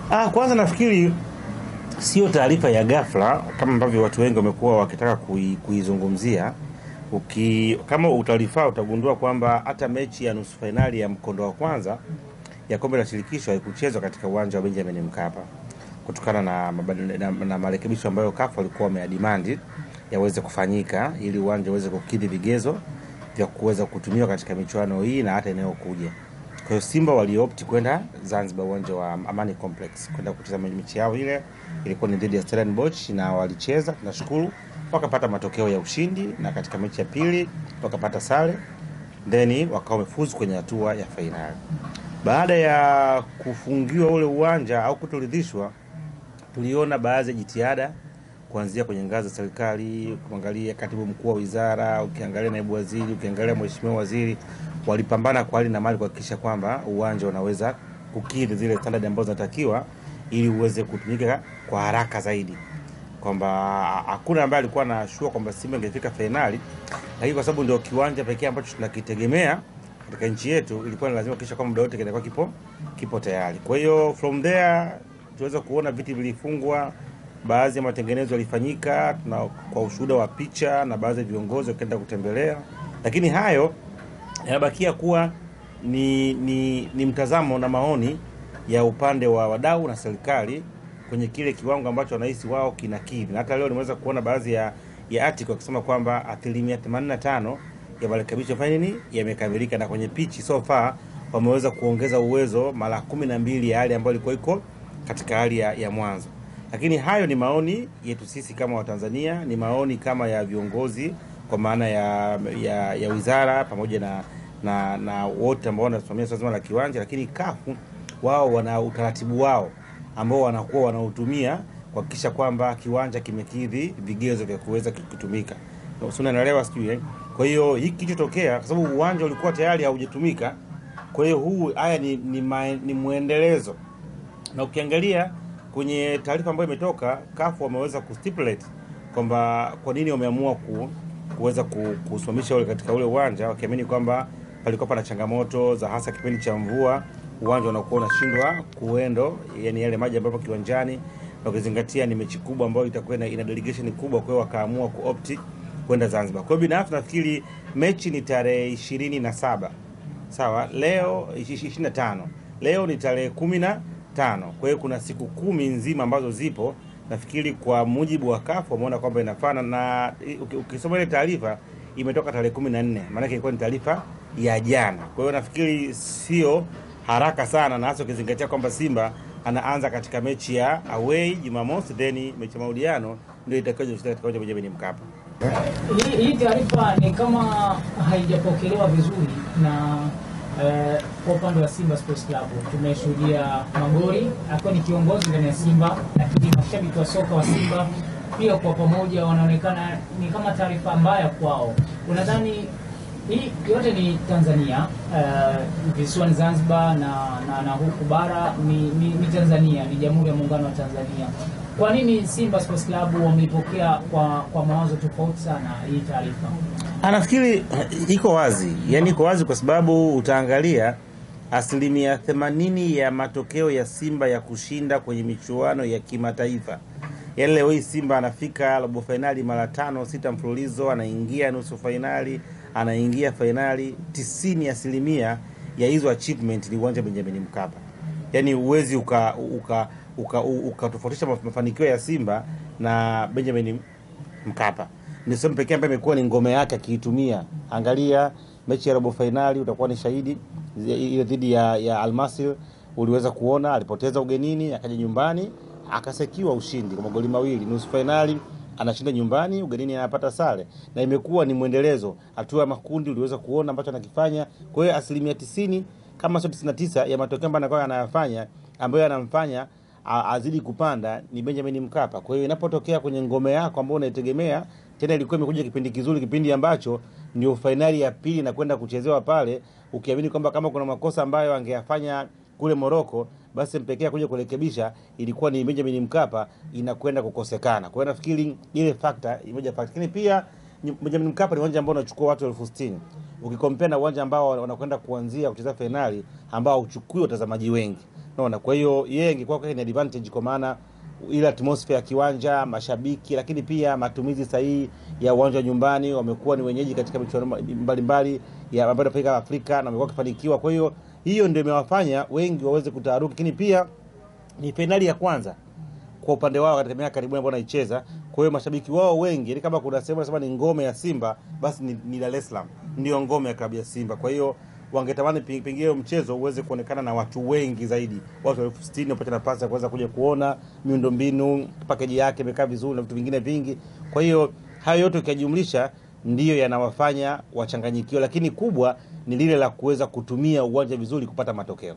Kwanza nafikiri sio taarifa ya ghafla kama ambavyo watu wengi wamekuwa wakitaka kuizungumzia. Kama utalifaa utagundua kwamba hata mechi ya nusu fainali ya mkondo wa kwanza ya kombe la shirikisho haikuchezwa katika uwanja wa Benjamin Mkapa kutokana na marekebisho ambayo CAF walikuwa wameadimandi yaweze kufanyika ili uwanja uweze kukidhi vigezo vya kuweza kutumiwa katika michuano hii na hata inayokuja. Kwa hiyo Simba waliopti kwenda Zanzibar, uwanja wa Amani Complex, kwenda kucheza mechi yao. Ile ilikuwa ni dhidi ya Stellenbosch na walicheza, tunashukuru, wakapata matokeo ya ushindi, na katika mechi ya pili wakapata sare, then wakawa wamefuzu kwenye hatua ya fainali. Baada ya kufungiwa ule uwanja au kutoridhishwa, tuliona baadhi ya jitihada kuanzia kwenye ngazi za serikali, kuangalia katibu mkuu wa wizara, ukiangalia naibu waziri, ukiangalia mheshimiwa waziri, walipambana kwa hali na mali kuhakikisha kwamba uwanja unaweza kukidhi zile standard ambazo zinatakiwa ili uweze kutumika kwa haraka zaidi. Kwamba hakuna ambaye alikuwa na shua kwamba Simba ingefika finali, lakini kwa sababu ndio kiwanja pekee ambacho tunakitegemea katika nchi yetu, ilikuwa ni lazima kisha kwamba muda wote kitakuwa kipo tayari. Kwa hiyo from there tuweza kuona viti vilifungwa, baadhi ya matengenezo yalifanyika kwa ushuhuda wa picha, na baadhi ya viongozi wakaenda kutembelea, lakini hayo yanabakia kuwa ni mtazamo na maoni ya upande wa wadau na serikali kwenye kile kiwango ambacho wanahisi wao kinakidhi. Na hata leo nimeweza kuona baadhi ya article wakisema kwamba 85% ya marekebisho yamekamilika, na kwenye pitch so far wameweza kuongeza uwezo mara 12 ya hali ambayo ilikuwa iko katika hali ya mwanzo. Lakini hayo ni maoni yetu sisi kama Watanzania, ni maoni kama ya viongozi kwa maana ya wizara pamoja na wote ambao wanasimamia swala la kiwanja. Lakini CAF wao wana utaratibu wao ambao wanakuwa wanautumia kuhakikisha kwamba kiwanja kimekidhi vigezo vya kuweza kutumika. Unaelewa sijui. Kwa hiyo hiki kilichotokea kwa sababu uwanja ulikuwa tayari haujatumika, kwa hiyo haya ni muendelezo. Na ukiangalia kwenye taarifa ambayo imetoka, CAF wameweza kustipulate kwamba kwa nini wameamua kuweza kusimamisha ule katika ule uwanja, wakiamini kwamba palikuwa pana changamoto za hasa kipindi cha mvua, uwanja unakuwa unashindwa kuendo, yani yale maji ambayo kiwanjani, na ukizingatia ni mechi kubwa ambayo itakuwa ina delegation kubwa, kwa hiyo wakaamua kuopti kwenda Zanzibar. Kwa hiyo binafsi nafikiri mechi ni tarehe 27. Sawa, leo 25. Leo ni tarehe 15. Kwa hiyo kuna siku 10 nzima ambazo zipo. Nafikiri kwa mujibu wa CAF wameona kwamba inafana, na ukisoma ile taarifa imetoka tarehe 14. Maana yake ilikuwa ni taarifa ya jana. Kwa hiyo nafikiri sio haraka sana, na hasa ukizingatia kwamba Simba anaanza katika mechi ya away Jumamosi, then mechi ya marudiano ndio itakayochezwa katika uwanja wa Benjamin Mkapa. Hii taarifa ni kama haijapokelewa vizuri na kwa upande wa Simba Sports Club. Tumeshuhudia Magori akiwa ni kiongozi ndani ya Simba, lakini mashabiki wa soka wa Simba pia kwa pamoja wanaonekana ni kama taarifa mbaya kwao. Unadhani hii yote ni Tanzania, visiwani Zanzibar na huku bara ni Tanzania, ni Jamhuri ya Muungano wa Tanzania. Kwa nini Simba Sports Club wameipokea kwa mawazo tofauti sana hii taarifa? Nafikiri iko wazi. Yaani iko wazi kwa sababu utaangalia 80% ya matokeo ya Simba ya kushinda kwenye michuano ya kimataifa. Yaani leo hii Simba anafika robo finali mara 5 6 mfululizo, anaingia nusu finali, anaingia finali. 90% ya hizo achievement ni uwanja Benjamin Mkapa. Yaani uwezi ukatofautisha mafanikio ya Simba na Benjamin Mkapa. Ni sehemu pekee ambayo imekuwa ni ngome yake akiitumia. Angalia mechi ya robo finali, utakuwa ni shahidi ile dhidi ya Al Masry, uliweza kuona alipoteza ugenini, akaja nyumbani akasekiwa ushindi kwa magoli 2. Nusu finali anashinda nyumbani, ugenini anapata sare, na imekuwa ni muendelezo. Hatua ya makundi uliweza kuona ambacho anakifanya. Kwa hiyo 90% kama sio 99 ya matokeo ambayo anayafanya ambayo yanamfanya azidi kupanda ni Benjamin Mkapa. Kwa hiyo inapotokea kwenye ngome yako ambayo unaitegemea, tena ilikuwa imekuja kipindi kizuri, kipindi ambacho ndio finali ya pili na kwenda kuchezewa pale, ukiamini kwamba kama kuna makosa ambayo angeyafanya kule Morocco, basi mpekea kuja kurekebisha ilikuwa ni Benjamin Mkapa, inakwenda kukosekana. Kwa hiyo nafikiri ile factor imoja factor. Lakini pia Benjamin Mkapa ni uwanja ambao unachukua watu 60,000. Ukikompea na uwanja ambao wanakwenda kuanzia kucheza finali ambao uchukui watazamaji wengi. Unaona, kwa hiyo yeye ingekuwa kwa ni advantage kwa maana ile atmosphere ya kiwanja, mashabiki, lakini pia matumizi sahihi ya uwanja nyumbani. Wamekuwa ni wenyeji katika michuano mbalimbali ya mabara ya Afrika na wamekuwa kufanikiwa. Kwa hiyo ndio imewafanya wengi waweze kutaharuki, lakini pia ni finali ya kwanza kwa upande wao katika miaka karibuni ambao wanaicheza. Kwa hiyo mashabiki wao wengi, ili kama kuna sehemu nasema ni ngome ya Simba, basi ni Dar es Salaam ndio ngome ya klabu ya Simba. Kwa hiyo wangetamani pengine mchezo uweze kuonekana na watu wengi zaidi, watu 60,000 wapate nafasi ya kuweza kuja kuona miundombinu, package yake imekaa vizuri na vitu vingine vingi. Kwa hiyo hayo yote ukijumlisha ndiyo yanawafanya wachanganyikiwa, lakini kubwa ni lile la kuweza kutumia uwanja vizuri kupata matokeo.